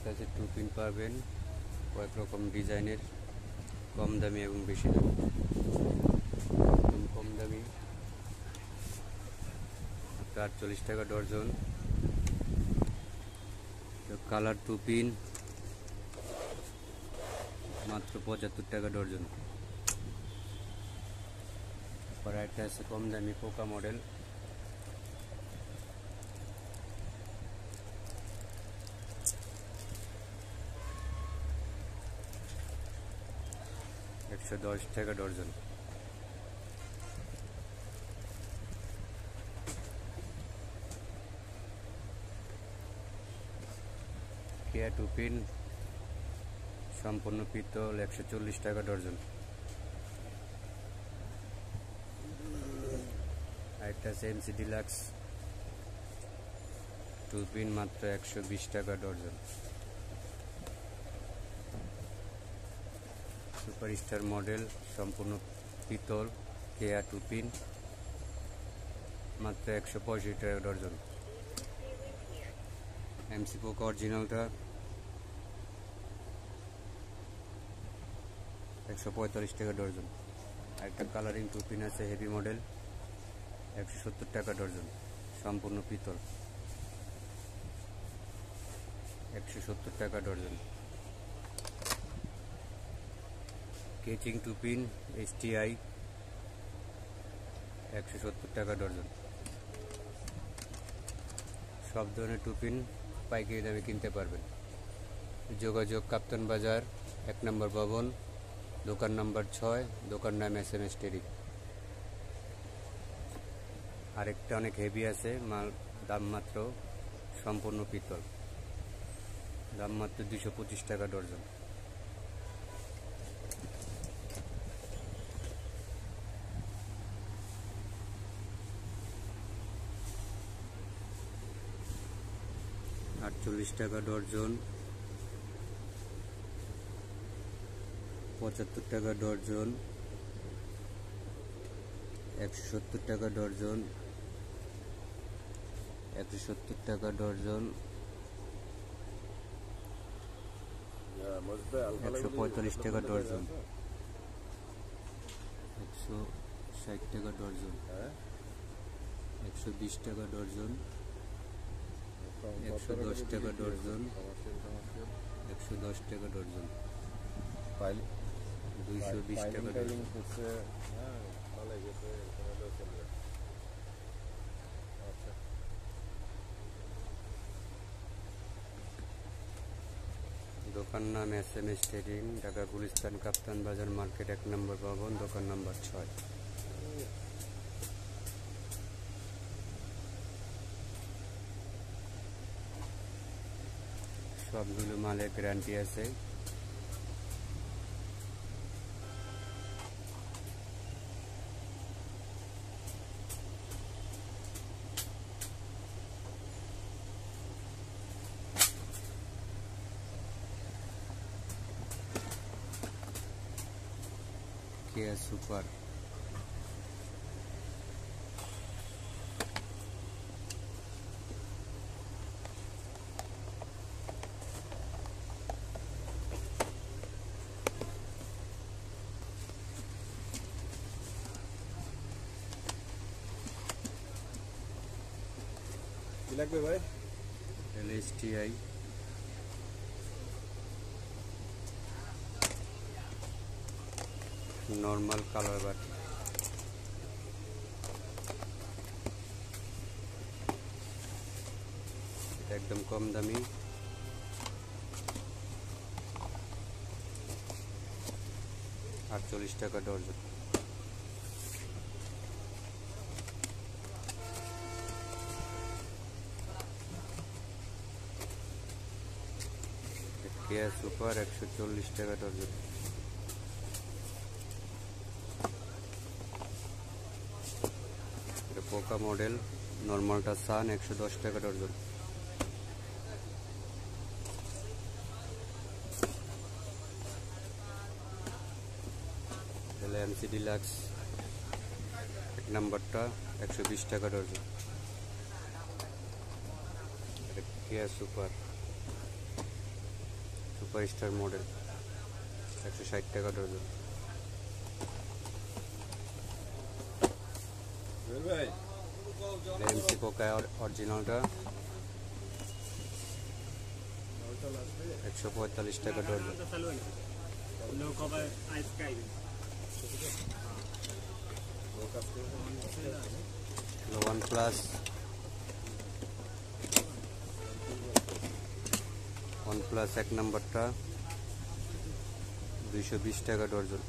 কাছে two pin পাবেন কয়েক রকম ডিজাইনের, কম দামি এবং বেশি দামি। একদম কম দামি 48 টাকা ডর্জন। কালার টু পিন মাত্র 75 টাকা ডর্জন। আর একটা আছে কম দামি পোকা মডেল, $110 টাকা ডর্জন। কেয়া টু পিন সম্পূর্ণ পিতল, 140 টাকা ডর্জন। আরেকটা আছে এমসি ডিলাক্স টু পিন, মাত্র 120 টাকা ডর্জন। সুপারস্টার মডেল সম্পূর্ণ পিতল, কেয়া টু পিন, মাত্র 165 টাকা ডর্জন। এমসি পোকা অরিজিনালটা 145 টাকা ডর্জন। একটা কালারিং টু পিন আছে হেভি মডেল, 170 টাকা ডর্জন, সম্পূর্ণ পিতল, 170 টাকা ডর্জন। কেচিং টু পিন STI 170 টাকা ডর্জন। সব ধরনের টু পিন পাইকারি দামে কিনতে পারবেন। যোগাযোগ কাপ্তান বাজার 1 নম্বর ভবন, দোকান নম্বর 6, দোকান নাম SMS টেরিক। আরেকটা অনেক হেভি আছে মাল, দাম মাত্র সম্পূর্ণ পিতল, দাম মাত্র 225 টাকা ডর্জন। $48 টাকা ডর্জন, 75 টাকা ডর্জন, 170 টাকা ডর্জন, 170 টাকা ডর্জন, 145 টাকা ডর্জন, 160 টাকা ডর্জন, 120 টাকা ডর্জন, 110 টাকা ডর্জন, 110 টাকা ডর্জন, 220 টাকা ডর্জন। দোকান নাম SMS ট্রেডিং, ঢাকা গুলিস্তান কাপ্তান বাজার মার্কেট 1 নম্বর ভবন, দোকান নম্বর 6। সবগুলো মালের গ্যারান্টি আছে। কেয়া সুপার, কি লাগবে ভাই? STI নর্মাল কালার বাটি, এটা একদম কম দামি, 48 টাকা ডর্জন। কেয়া সুপার 140 টাকা ডর্জন। এটা পোকা মডেল, নর্মালটা সান 110 টাকা ডর্জন। তাহলে এমসি ডিলাক্স 1 নম্বরটা 120 টাকা ডর্জন। এটা কেয়া সুপার সুপার স্টার মডেল 160 টাকা ডজন। এমসি পোকা অরিজিনালটা 145 টাকা ডজন। OnePlus 1 নম্বরটা 220 টাকা ডজন।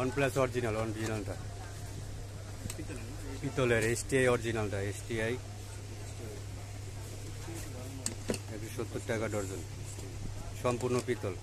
OnePlus অরিজিনালটা পিতলের STI অরিজিনালটা STI 170 টাকা ডজন, সম্পূর্ণ পিতল।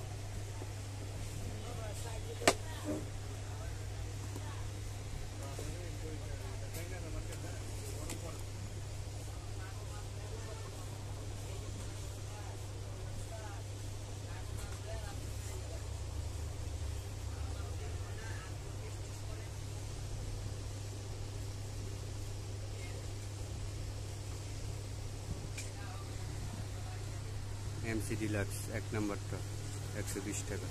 MC ডিলাক্স 1 নম্বরটা 120 টাকা।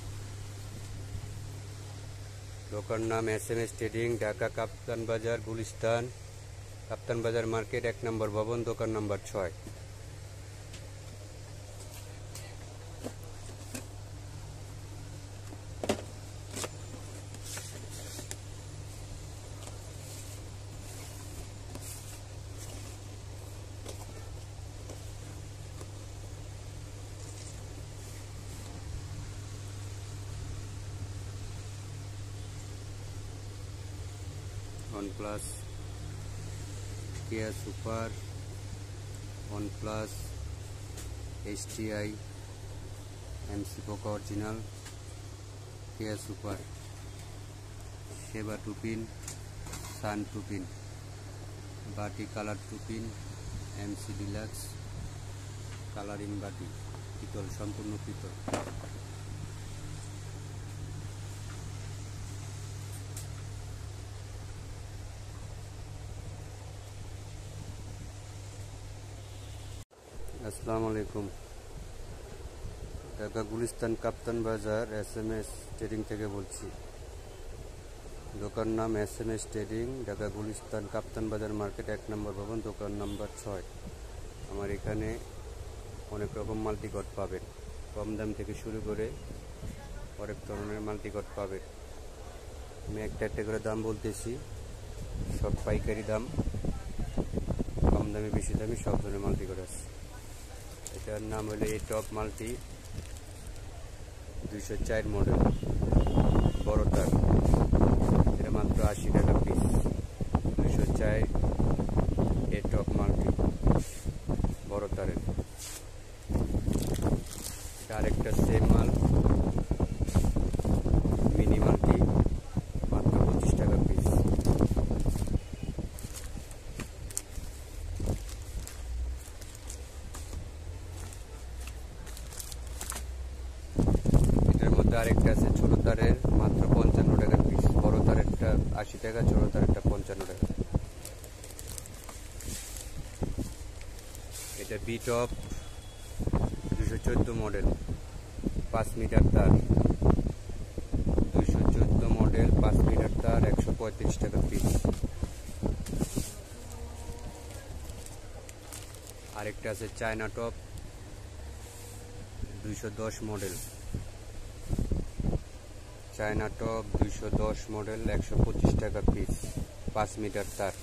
দোকান নাম SMS ট্রেডিং, ঢাকা কাপ্তান বাজার গুলিস্তান, কাপ্তান বাজার মার্কেট 1 নম্বর ভবন, দোকান number 6। OnePlus, Kia Super, OnePlus, STI, MC Poco original, Kia Super, সেবা টুপিন, সান টুপিন, বাটি colour two-pin, MC deluxe, colouring বাটি, পিতল, সম্পূর্ণ পিতল। আসসালামু আলাইকুম। ঢাকা গুলিস্তান কাপ্তান বাজার SMS ট্রেডিং থেকে বলছি। দোকান নাম SMS ট্রেডিং, ঢাকা গুলিস্তান কাপ্তান বাজার মার্কেট 1 নম্বর ভবন, দোকান নাম্বার 6। আমার এখানে অনেক রকম মাল্টিকট পাবেন, কম দাম থেকে শুরু করে অনেক ধরনের মাল্টিকট পাবেন। আমি একটা একটা করে দাম বলতেছি, সব পাইকারি দাম, কম দামে বেশি দামে সব ধরনের মাল্টিকট আছে। এটার নাম হলো এই টপ মাল্টি 204 মডেল, বড় তার, এটা মাত্র 80 টাকা পিস। 204 এই টপ মাল্টি বড় তারের। আরেকটা সেম মাল মিনি মাল্টি, মাত্র 25 টাকা পিস। আরেকটা আছে ছোট তারের, মাত্র 55 টাকা পিস। বড় তারেরটা 80 টাকা, ছোট তারেরটা 55 টাকা। এটা বি টপ 214 মডেল, 5 মিটার তার, 214 মডেল 5 মিটার তার, 135 টাকা পিস। আরেকটা আছে China top 210 model, China top 210 model, 125 টাকা পিস, 5 মিটার তার।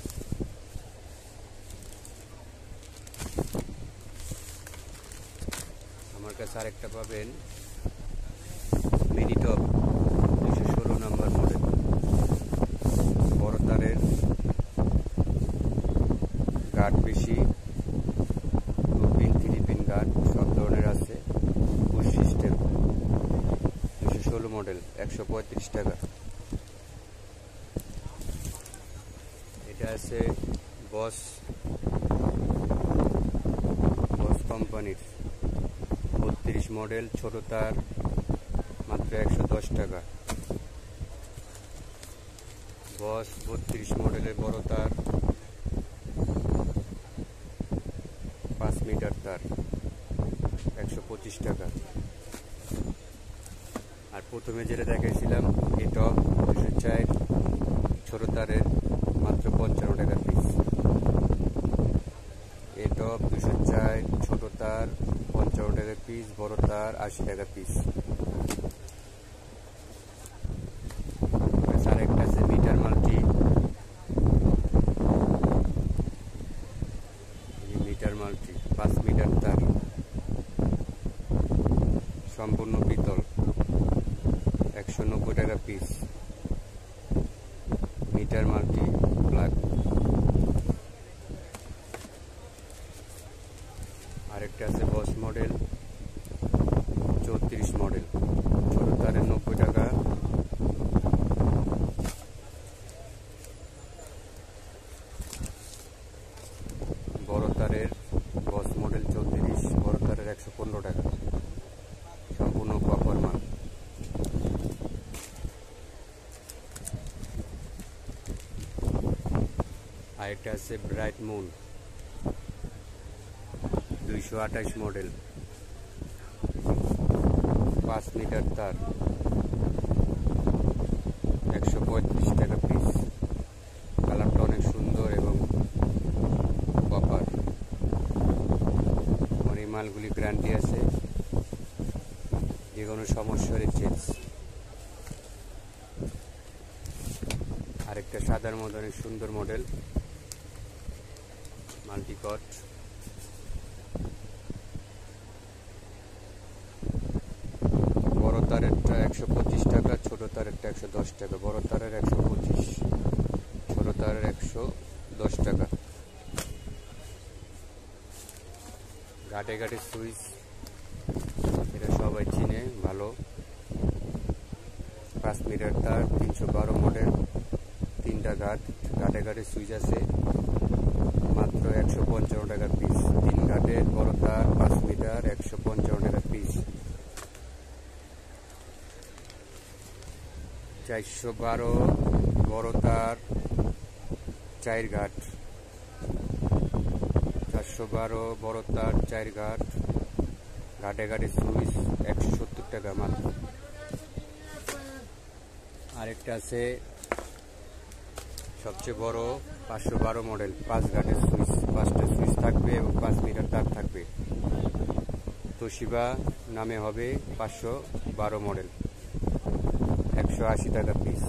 আমার কাছে আরেকটা পাবেন মিনি টপ 216 নম্বর মডেল, বড় তারের, গার্ড বেশি, 2 পিন 3 পিন গার্ড সব ধরনের আছে, পুশ সিস্টেম, 216 মডেল, 135 টাকা। এটা আছে বস কোম্পানির 32 মডেল, ছোট তার, মাত্র 110 টাকা। বস 32 মডেলের বড় তার, 5 মিটার তার, 125 টাকা। আর প্রথমে যেটা দেখাইছিলাম এটা 204 ছোট তারের, মাত্র 55 টাকা পিস। এটা 204 ছোট তার 55 টাকা পিস, বড় তার 80 টাকা পিস। আরেকটা আছে meter multi, meter multi 5 meter তার, সম্পূর্ণ পিতল, 190 টাকা পিস। Metre multi black. আরেকটা আছে বস মডেল 34 মডেল, ছোট তারের 90 টাকা, বড় তারের বস মডেল 34 বড় তারের 115 টাকা, সম্পূর্ণ কপার মাল। আরেকটা আছে ব্রাইট মুন 228 মডেল, 5 মিটার তার, 135 টাকা পিস। কালারটা অনেক সুন্দর এবং কপার। আমার এই মালগুলি গ্যারান্টি আছে, যে কোনো সমস্যার চেঞ্জ। আরেকটা সাদার মধ্যে অনেক সুন্দর মডেল মাল্টিকট, বড় তারেরটা 125 টাকা, ছোট তারেরটা 110 টাকা। বড় তারের 125, ছোট তারের 110 টাকা। ঘাটে ঘাটে সুইচ, এটা সবাই চিনে ভালো। 5 মিটার তার, 312 মডেল, 3টা ঘাটে ঘাটে সুইচ আছে, মাত্র 155 টাকা পিস। 3 ঘাটের বড় তার 5 মিটার, 155 টাকা পিস। 412 বড় তার 4 ঘাট, 412 বড় তার 4 ঘাট, ঘাটে ঘাটে সুইচ, 170 টাকা মাত্র। আরেকটা আছে সবচেয়ে বড় 512 মডেল, 5 ঘাটের সুইচ, 5টা সুইচ থাকবে এবং 5 মিটার তার থাকবে। তোশিবা নামে হবে, 512 মডেল, 180 টাকা পিস।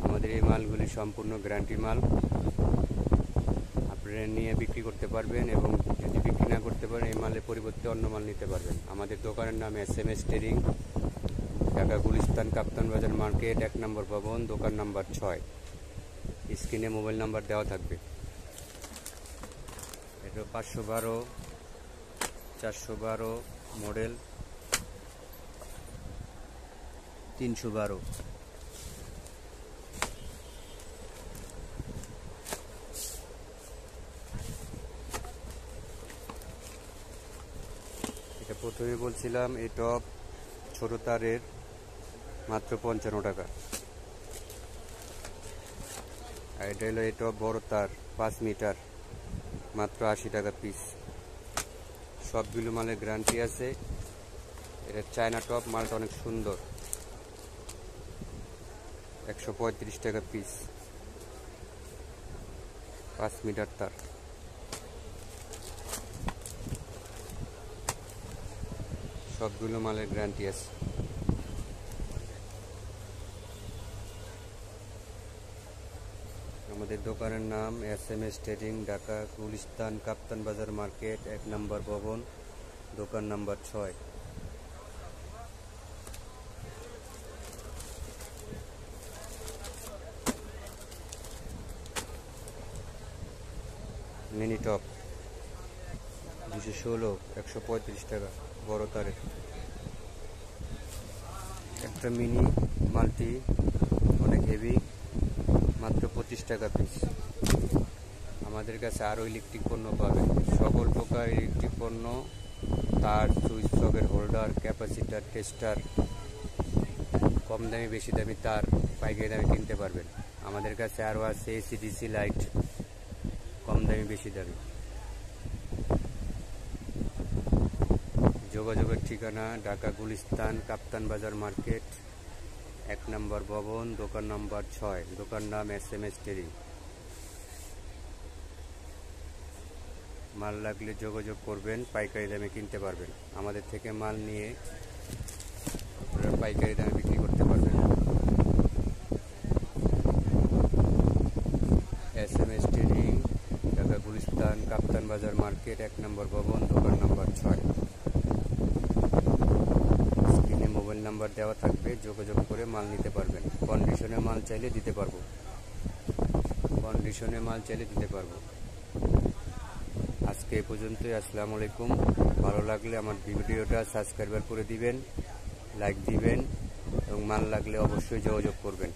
আমাদের এই মালগুলি সম্পূর্ণ গ্যারান্টি মাল, আপনারা নিয়ে বিক্রি করতে পারবেন এবং যদি বিক্রি না করতে পারেন এই মালের পরিবর্তে অন্য মাল নিতে পারবেন। আমাদের দোকানের নাম SMS ট্রেডিং, ঢাকা গুলিস্তান কাপ্তান বাজার মার্কেট, 1 নম্বর ভবন, দোকান নাম্বার 6। স্ক্রিনে মোবাইল নাম্বার দেওয়া থাকবে। এটা 512 412 মডেল, 312। এটা প্রথমে বলছিলাম এই টপ ছোট তারের মাত্র 55 টাকা। আর এটা হলো এই টপ বড় তার 5 মিটার, মাত্র 80 টাকা পিস। সবগুলো মালের গ্যারান্টি আছে। এটা চায়না টপ, মালটা অনেক সুন্দর, 135 টাকা পিস, 5 মিটার তার। সবগুলো মালের গ্যারান্টি আছে। আমাদের দোকানের নাম SMS ট্রেডিং, ঢাকা গুলিস্তান কাপ্তান বাজার মার্কেট, 1 নম্বর ভবন, দোকান নাম্বার 6। মিনি টপ 216, 135 টাকা, বড় তারের। একটা মিনি মাল্টি অনেক হেভি, মাত্র 25 টাকা পিস। আমাদের কাছে আরও ইলেকট্রিক পণ্য পাবেন, সকল প্রকার ইলেকট্রিক পণ্য, তার, switch, socket holder, capacitor, tester, কম দামি বেশি দামি তার পাইকারি দামে কিনতে পারবেন। আমাদের কাছে আরও আছে এসিডিসি লাইট, কম দামি বেশি দামি। যোগাযোগের ঠিকানা ঢাকা গুলিস্তান কাপ্তান বাজার মার্কেট 1 নম্বর ভবন, দোকান নম্বর 6, দোকান নাম SMS ট্রেডিং। মাল লাগলে যোগাযোগ করবেন, পাইকারি দামে কিনতে পারবেন। আমাদের থেকে মাল নিয়ে আপনারা পাইকারি দামে বিক্রি করতে পারবেন। SMS ট্রেডিং, ঢাকা গুলিস্তান কাপ্তান বাজার মার্কেট 1 নম্বর ভবন, দোকান নম্বর 6। স্ক্রিনে মোবাইল নাম্বার দেওয়া থাকবে, যোগাযোগ করে মাল নিতে পারবেন। কন্ডিশনে মাল চাইলে দিতে পারবো, আজকে এই পর্যন্তই। আসসালামু আলাইকুম। ভালো লাগলে আমার ভিডিওটা সাবস্ক্রাইব করে দিবেন, লাইক দিবেন এবং মাল লাগলে অবশ্যই যোগাযোগ করবেন।